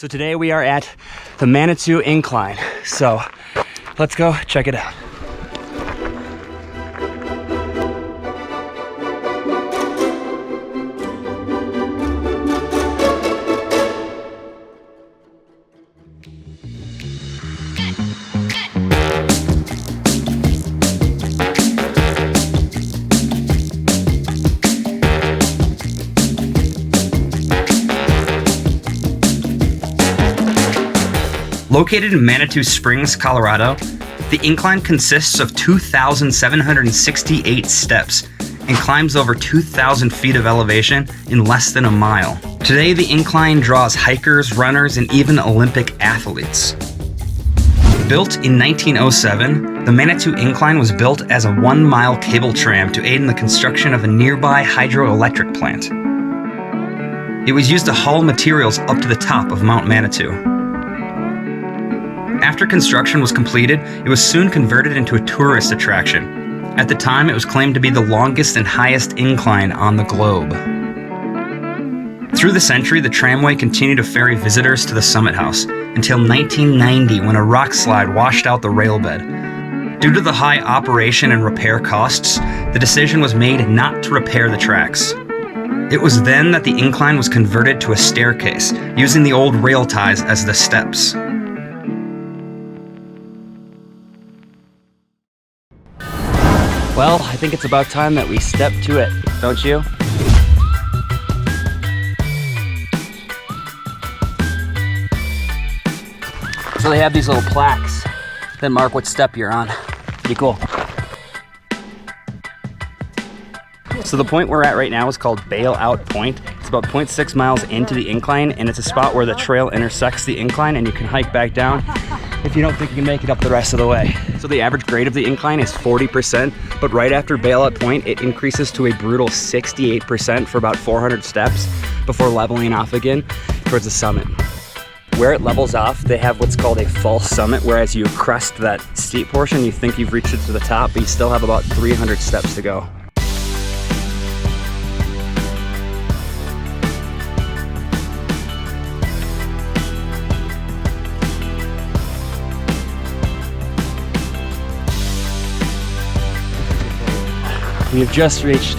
So today we are at the Manitou Incline. So let's go check it out. Located in Manitou Springs, Colorado, the incline consists of 2,768 steps and climbs over 2,000 feet of elevation in less than a mile. Today, the incline draws hikers, runners, and even Olympic athletes. Built in 1907, the Manitou Incline was built as a 1-mile cable tram to aid in the construction of a nearby hydroelectric plant. It was used to haul materials up to the top of Mount Manitou. After construction was completed, it was soon converted into a tourist attraction. At the time, it was claimed to be the longest and highest incline on the globe. Through the century, the tramway continued to ferry visitors to the summit house until 1990, when a rock slide washed out the railbed. Due to the high operation and repair costs, the decision was made not to repair the tracks. It was then that the incline was converted to a staircase, using the old rail ties as the steps. Well, I think it's about time that we step to it, don't you? So they have these little plaques that mark what step you're on. Pretty cool. So the point we're at right now is called Bailout Point. It's about 0.6 miles into the incline, and it's a spot where the trail intersects the incline and you can hike back down if you don't think you can make it up the rest of the way. So the average grade of the incline is 40%, but right after Bailout Point, it increases to a brutal 68% for about 400 steps before leveling off again towards the summit. Where it levels off, they have what's called a false summit, whereas you crest that steep portion, you think you've reached it to the top, but you still have about 300 steps to go. We have just reached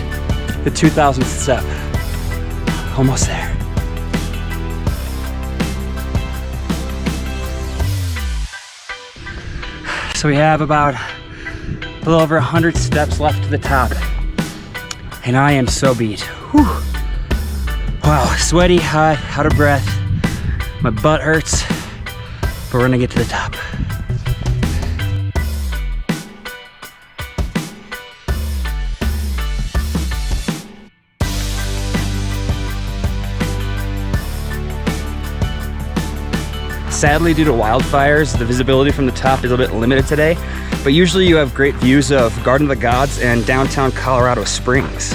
the 2,000th step. Almost there. So we have about a little over 100 steps left to the top. And I am so beat. Whew. Wow, sweaty, hot, out of breath. My butt hurts, but we're gonna get to the top. Sadly, due to wildfires, the visibility from the top is a bit limited today, but usually you have great views of Garden of the Gods and downtown Colorado Springs.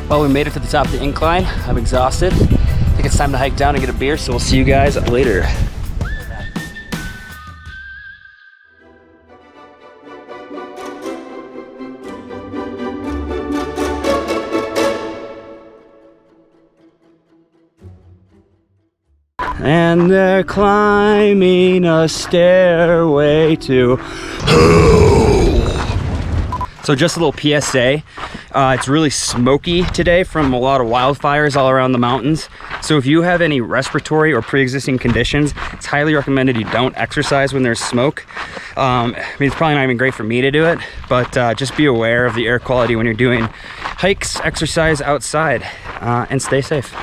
Well, we made it to the top of the incline. I'm exhausted. I think it's time to hike down and get a beer, so we'll see you guys later. And they're climbing a stairway to hell. So just a little PSA, it's really smoky today from a lot of wildfires all around the mountains. So if you have any respiratory or pre-existing conditions, it's highly recommended you don't exercise when there's smoke. I mean, it's probably not even great for me to do it, but just be aware of the air quality when you're doing hikes, exercise outside, and stay safe.